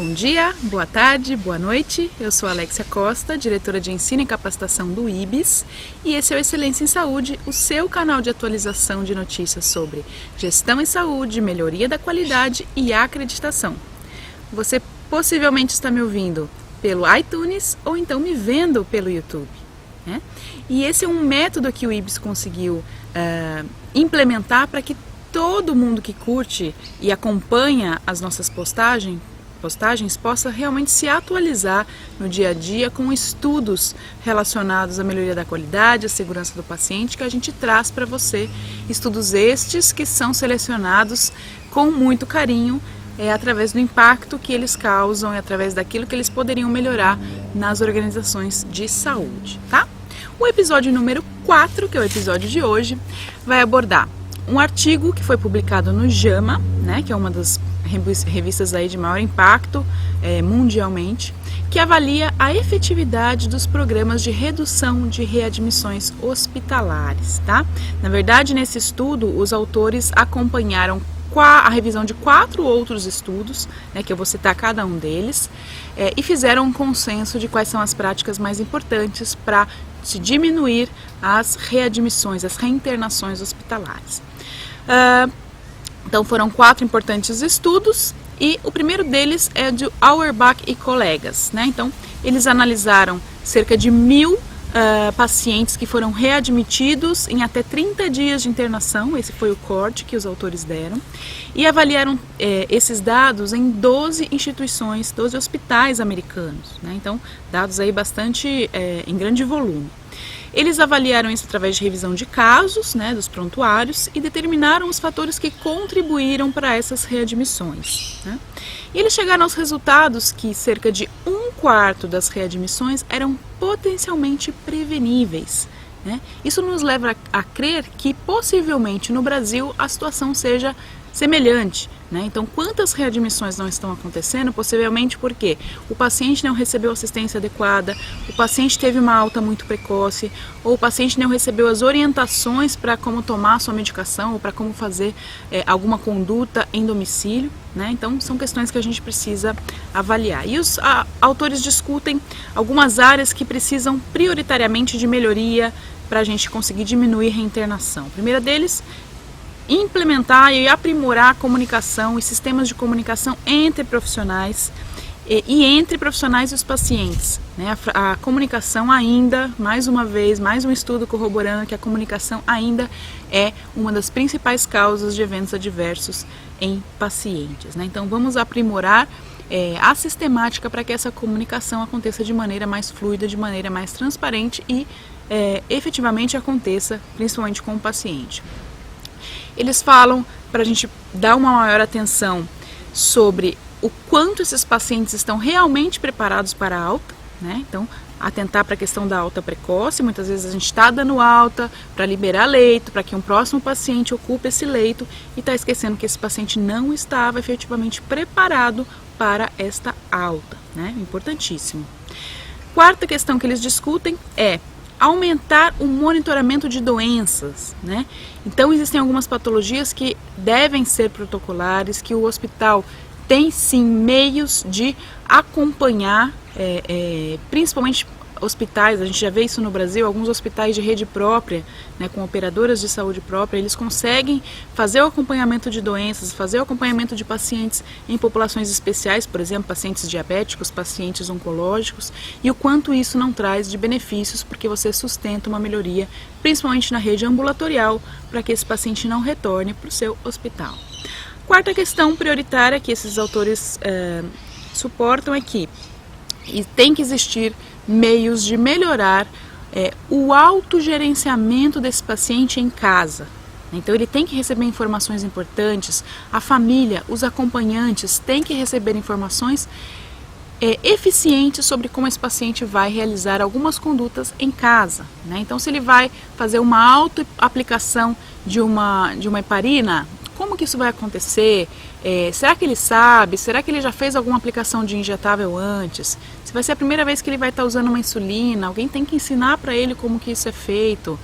Bom dia, boa tarde, boa noite. Eu sou Alexia Costa, diretora de Ensino e Capacitação do IBES, e esse é o Excelência em Saúde, o seu canal de atualização de notícias sobre gestão em saúde, melhoria da qualidade e acreditação. Você possivelmente está me ouvindo pelo iTunes ou então me vendo pelo YouTube, né? E esse é um método que o IBES conseguiu implementar para que todo mundo que curte e acompanha as nossas postagens possa realmente se atualizar no dia a dia com estudos relacionados à melhoria da qualidade, à segurança do paciente, que a gente traz para você. Estudos estes que são selecionados com muito carinho, através do impacto que eles causam e através daquilo que eles poderiam melhorar nas organizações de saúde, tá? O episódio número 4, que é o episódio de hoje, vai abordar um artigo que foi publicado no JAMA, né, que é uma das revistas aí de maior impacto mundialmente, que avalia a efetividade dos programas de redução de readmissões hospitalares, tá? Na verdade, nesse estudo, os autores acompanharam a revisão de 4 outros estudos, né, que eu vou citar cada um deles, e fizeram um consenso de quais são as práticas mais importantes para se diminuir as readmissões, as reinternações hospitalares. Então foram 4 importantes estudos e o primeiro deles é de Auerbach e colegas, né? Então eles analisaram cerca de 1.000 pacientes que foram readmitidos em até 30 dias de internação, esse foi o corte que os autores deram, e avaliaram esses dados em 12 instituições, 12 hospitais americanos, né? Então dados aí bastante em grande volume. Eles avaliaram isso através de revisão de casos, né, dos prontuários, e determinaram os fatores que contribuíram para essas readmissões, né? E eles chegaram aos resultados que cerca de 1/4 das readmissões eram potencialmente preveníveis, né? Isso nos leva a crer que possivelmente no Brasil a situação seja semelhante, né? Então, quantas readmissões não estão acontecendo? Possivelmente porque o paciente não recebeu assistência adequada, o paciente teve uma alta muito precoce, ou o paciente não recebeu as orientações para como tomar a sua medicação ou para como fazer alguma conduta em domicílio, né? Então, são questões que a gente precisa avaliar. E os autores discutem algumas áreas que precisam prioritariamente de melhoria para a gente conseguir diminuir a reinternação. A primeira deles, implementar e aprimorar a comunicação e sistemas de comunicação entre profissionais e entre profissionais e os pacientes, né? A comunicação ainda, mais uma vez, mais um estudo corroborando que a comunicação ainda é uma das principais causas de eventos adversos em pacientes, né? Então vamos aprimorar a sistemática para que essa comunicação aconteça de maneira mais fluida, de maneira mais transparente e efetivamente aconteça, principalmente com o paciente. Eles falam para a gente dar uma maior atenção sobre o quanto esses pacientes estão realmente preparados para a alta, né? Então, atentar para a questão da alta precoce. Muitas vezes a gente está dando alta para liberar leito, para que um próximo paciente ocupe esse leito e está esquecendo que esse paciente não estava efetivamente preparado para esta alta, né? Importantíssimo. Quarta questão que eles discutem é aumentar o monitoramento de doenças, né? Então existem algumas patologias que devem ser protocolares, que o hospital tem sim meios de acompanhar, principalmente hospitais, a gente já vê isso no Brasil, alguns hospitais de rede própria, né, com operadoras de saúde própria, eles conseguem fazer o acompanhamento de doenças, fazer o acompanhamento de pacientes em populações especiais, por exemplo, pacientes diabéticos, pacientes oncológicos, e o quanto isso não traz de benefícios, porque você sustenta uma melhoria, principalmente na rede ambulatorial, para que esse paciente não retorne para o seu hospital. Quarta questão prioritária que esses autores suportam é que tem que existir meios de melhorar o autogerenciamento desse paciente em casa. Então ele tem que receber informações importantes, a família, os acompanhantes têm que receber informações eficientes sobre como esse paciente vai realizar algumas condutas em casa, né? Então se ele vai fazer uma auto-aplicação de uma heparina como que isso vai acontecer? Será que ele sabe? Será que ele já fez alguma aplicação de injetável antes? Se vai ser a primeira vez que ele vai estar usando uma insulina, alguém tem que ensinar para ele como que isso é feito.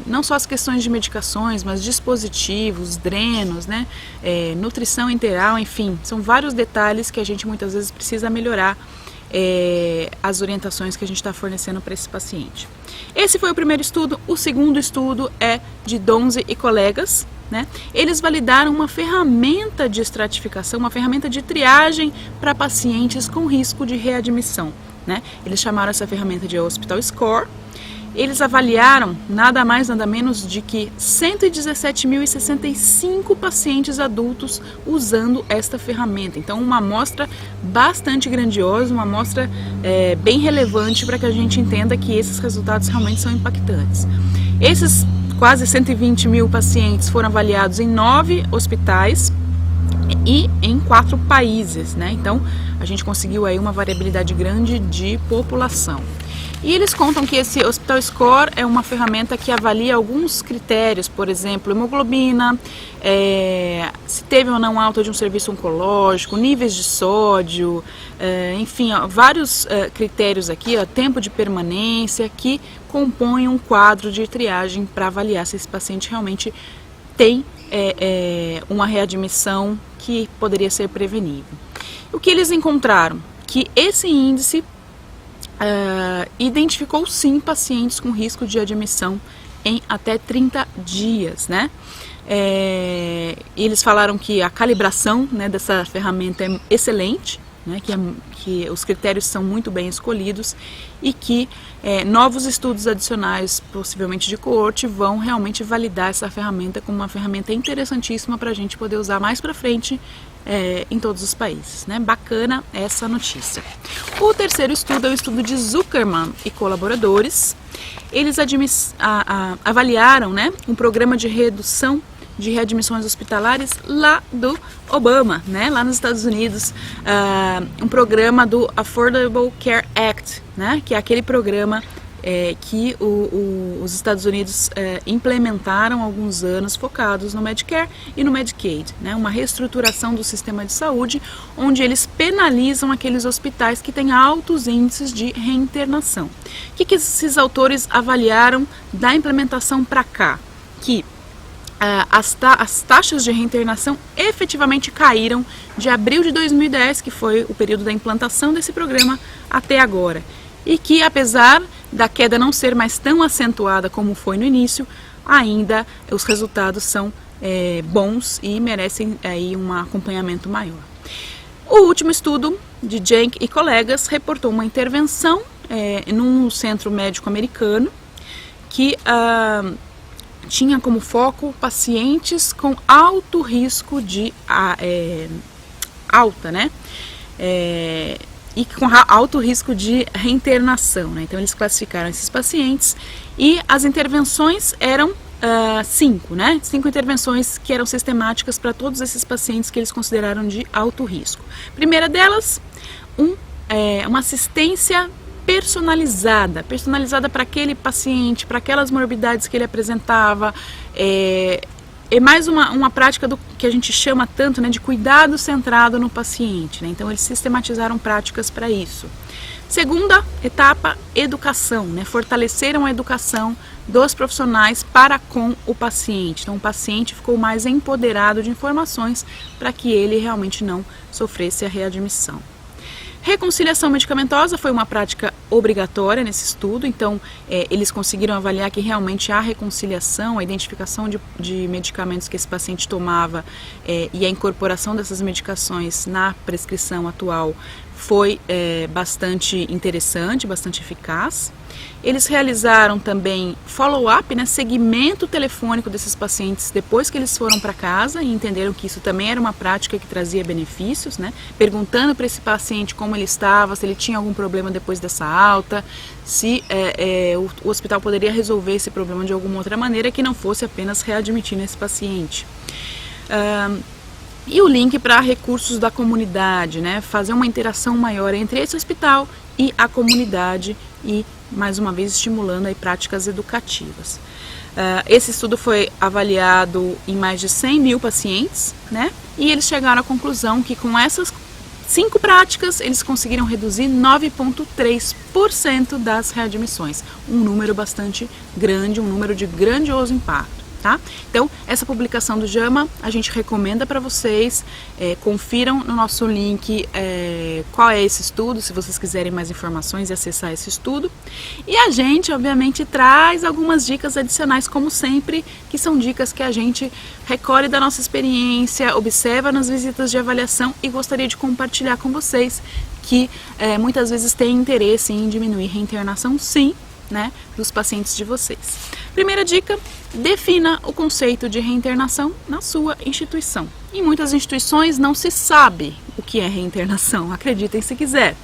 Não só as questões de medicações, mas dispositivos, drenos, né? Nutrição enteral, enfim, são vários detalhes que a gente muitas vezes precisa melhorar as orientações que a gente está fornecendo para esse paciente. Esse foi o primeiro estudo. O segundo estudo é de Donze e colegas, né? Eles validaram uma ferramenta de estratificação, uma ferramenta de triagem para pacientes com risco de readmissão, né? Eles chamaram essa ferramenta de Hospital Score. Eles avaliaram nada mais, nada menos de que 117.065 pacientes adultos usando esta ferramenta. Então, uma amostra bastante grandiosa, uma amostra bem relevante para que a gente entenda que esses resultados realmente são impactantes. Esses quase 120 mil pacientes foram avaliados em 9 hospitais e em 4 países, né? Então, a gente conseguiu aí uma variabilidade grande de população. E eles contam que esse Hospital Score é uma ferramenta que avalia alguns critérios, por exemplo, hemoglobina, se teve ou não alta de um serviço oncológico, níveis de sódio, enfim, vários critérios aqui, tempo de permanência, que compõem um quadro de triagem para avaliar se esse paciente realmente tem uma readmissão que poderia ser prevenível. O que eles encontraram? Que esse índice identificou sim pacientes com risco de admissão em até 30 dias, né? Eles falaram que a calibração, né, dessa ferramenta é excelente, né, que os critérios são muito bem escolhidos e que novos estudos adicionais, possivelmente de coorte, vão realmente validar essa ferramenta como uma ferramenta interessantíssima para a gente poder usar mais para frente em todos os países, né? Bacana essa notícia. O terceiro estudo é o estudo de Zuckerman e colaboradores. Eles avaliaram, né, um programa de redução de readmissões hospitalares lá do Obama, né, lá nos Estados Unidos, um programa do Affordable Care Act, né, que é aquele programa que os Estados Unidos implementaram há alguns anos, focados no Medicare e no Medicaid, né, uma reestruturação do sistema de saúde, onde eles penalizam aqueles hospitais que têm altos índices de reinternação. O que esses autores avaliaram da implementação para cá? Que as taxas de reinternação efetivamente caíram de abril de 2010, que foi o período da implantação desse programa, até agora. E que, apesar da queda não ser mais tão acentuada como foi no início, ainda os resultados são bons e merecem aí um acompanhamento maior. O último estudo de Jenk e colegas reportou uma intervenção num centro médico americano que tinha como foco pacientes com alto risco de alta, né? E com alto risco de reinternação, né? Então eles classificaram esses pacientes e as intervenções eram 5, né? 5 intervenções que eram sistemáticas para todos esses pacientes que eles consideraram de alto risco. Primeira delas, uma assistência personalizada para aquele paciente, para aquelas morbidades que ele apresentava. É mais uma prática do que a gente chama tanto, né, de cuidado centrado no paciente, né? Então eles sistematizaram práticas para isso. Segunda etapa, educação, né? Fortaleceram a educação dos profissionais para com o paciente. Então o paciente ficou mais empoderado de informações para que ele realmente não sofresse a readmissão. Reconciliação medicamentosa foi uma prática obrigatória nesse estudo, então eles conseguiram avaliar que realmente há reconciliação, a identificação de medicamentos que esse paciente tomava e a incorporação dessas medicações na prescrição atual foi bastante interessante, bastante eficaz. Eles realizaram também follow-up, né, seguimento telefônico desses pacientes depois que eles foram para casa e entenderam que isso também era uma prática que trazia benefícios, né, perguntando para esse paciente como ele estava, se ele tinha algum problema depois dessa alta, se o hospital poderia resolver esse problema de alguma outra maneira que não fosse apenas readmitindo esse paciente. E o link para recursos da comunidade, né? Fazer uma interação maior entre esse hospital e a comunidade e, mais uma vez, estimulando aí práticas educativas. Esse estudo foi avaliado em mais de 100 mil pacientes, né? E eles chegaram à conclusão que com essas 5 práticas, eles conseguiram reduzir 9,3% das readmissões. Um número bastante grande, um número de grandioso impacto. Tá? Então, essa publicação do JAMA a gente recomenda para vocês, confiram no nosso link qual é esse estudo, se vocês quiserem mais informações e acessar esse estudo. E a gente, obviamente, traz algumas dicas adicionais, como sempre, que são dicas que a gente recolhe da nossa experiência, observa nas visitas de avaliação e gostaria de compartilhar com vocês que muitas vezes têm interesse em diminuir reinternação, sim, né, dos pacientes de vocês. Primeira dica, defina o conceito de reinternação na sua instituição. Em muitas instituições não se sabe o que é reinternação, acreditem se quiser.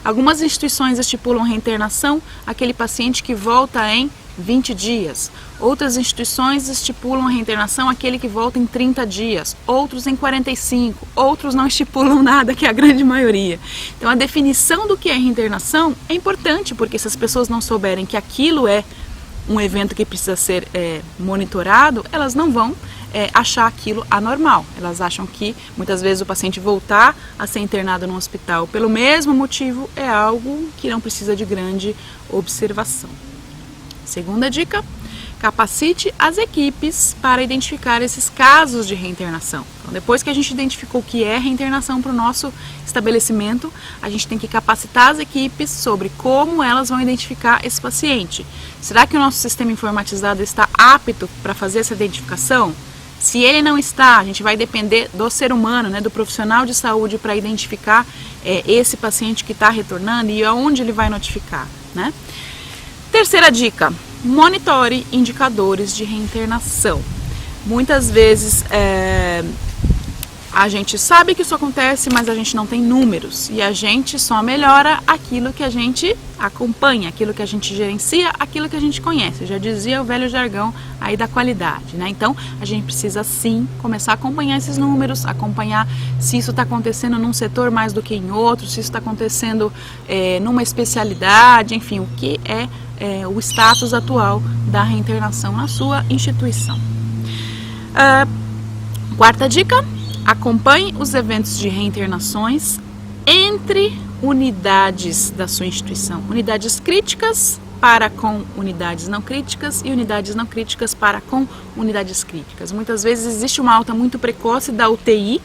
Algumas instituições estipulam reinternação aquele paciente que volta em 20 dias. Outras instituições estipulam a reinternação aquele que volta em 30 dias, outros em 45, outros não estipulam nada, que é a grande maioria. Então a definição do que é reinternação é importante, porque se as pessoas não souberem que aquilo é um evento que precisa ser monitorado, elas não vão achar aquilo anormal. Elas acham que muitas vezes o paciente voltar a ser internado no hospital pelo mesmo motivo é algo que não precisa de grande observação. Segunda dica, capacite as equipes para identificar esses casos de reinternação. Então, depois que a gente identificou o que é reinternação para o nosso estabelecimento, a gente tem que capacitar as equipes sobre como elas vão identificar esse paciente. Será que o nosso sistema informatizado está apto para fazer essa identificação? Se ele não está, a gente vai depender do ser humano, né, do profissional de saúde para identificar esse paciente que está retornando e aonde ele vai notificar, né? Terceira dica, monitore indicadores de reinternação. Muitas vezes a gente sabe que isso acontece, mas a gente não tem números e a gente só melhora aquilo que a gente acompanha, aquilo que a gente gerencia, aquilo que a gente conhece. Já dizia o velho jargão aí da qualidade, né? Então a gente precisa sim começar a acompanhar esses números, acompanhar se isso está acontecendo num setor mais do que em outro, se isso está acontecendo numa especialidade, enfim, o que é o status atual da reinternação na sua instituição. Quarta dica, acompanhe os eventos de reinternações entre unidades da sua instituição. Unidades críticas para com unidades não críticas e unidades não críticas para com unidades críticas. Muitas vezes existe uma alta muito precoce da UTI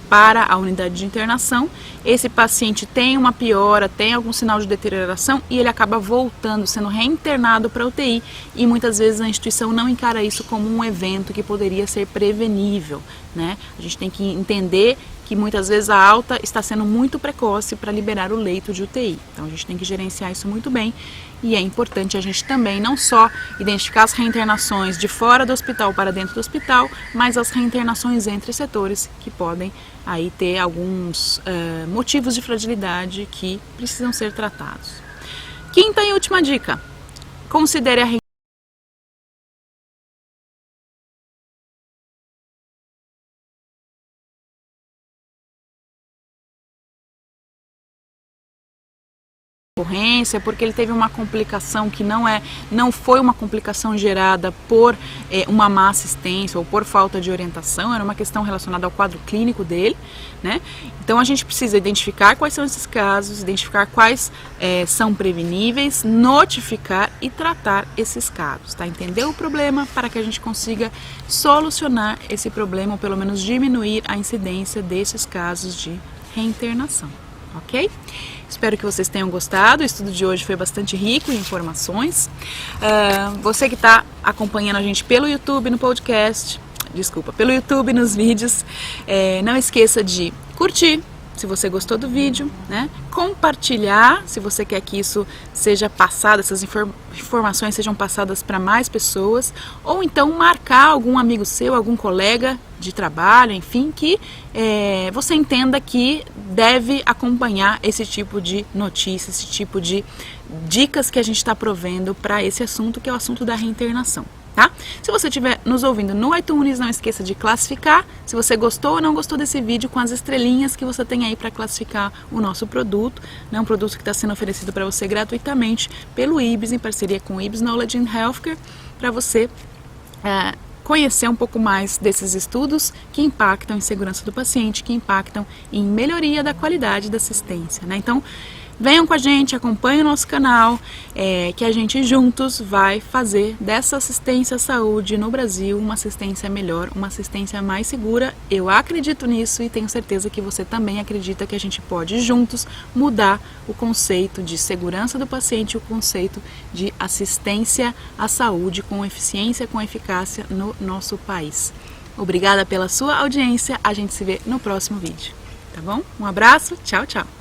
para a unidade de internação, esse paciente tem uma piora, tem algum sinal de deterioração e ele acaba voltando, sendo reinternado para a UTI e muitas vezes a instituição não encara isso como um evento que poderia ser prevenível, né? A gente tem que entender que muitas vezes a alta está sendo muito precoce para liberar o leito de UTI. Então a gente tem que gerenciar isso muito bem e é importante a gente também não só identificar as reinternações de fora do hospital para dentro do hospital, mas as reinternações entre setores que podem aí ter alguns motivos de fragilidade que precisam ser tratados. Quinta e última dica, considere a ocorrência, porque ele teve uma complicação que não foi uma complicação gerada por uma má assistência ou por falta de orientação, era uma questão relacionada ao quadro clínico dele, né? Então a gente precisa identificar quais são esses casos, identificar quais são preveníveis, notificar e tratar esses casos, tá? Entender o problema para que a gente consiga solucionar esse problema ou pelo menos diminuir a incidência desses casos de reinternação. Ok? Espero que vocês tenham gostado. O estudo de hoje foi bastante rico em informações. Você que está acompanhando a gente pelo YouTube, no podcast, pelo YouTube, nos vídeos, não esqueça de curtir, se você gostou do vídeo, né? Compartilhar, se você quer que isso seja passado, essas informações sejam passadas para mais pessoas, ou então marcar algum amigo seu, algum colega de trabalho, enfim, que você entenda que deve acompanhar esse tipo de notícia, esse tipo de dicas que a gente está provendo para esse assunto, que é o assunto da reinternação. Tá? Se você estiver nos ouvindo no iTunes, não esqueça de classificar se você gostou ou não gostou desse vídeo com as estrelinhas que você tem aí para classificar o nosso produto, né? Um produto que está sendo oferecido para você gratuitamente pelo IBS, em parceria com o IBS Knowledge in Healthcare, para você conhecer um pouco mais desses estudos que impactam em segurança do paciente, que impactam em melhoria da qualidade da assistência, né? Então, venham com a gente, acompanhem o nosso canal, que a gente juntos vai fazer dessa assistência à saúde no Brasil uma assistência melhor, uma assistência mais segura. Eu acredito nisso e tenho certeza que você também acredita que a gente pode juntos mudar o conceito de segurança do paciente, o conceito de assistência à saúde com eficiência, com eficácia no nosso país. Obrigada pela sua audiência, a gente se vê no próximo vídeo, tá bom? Um abraço, tchau, tchau!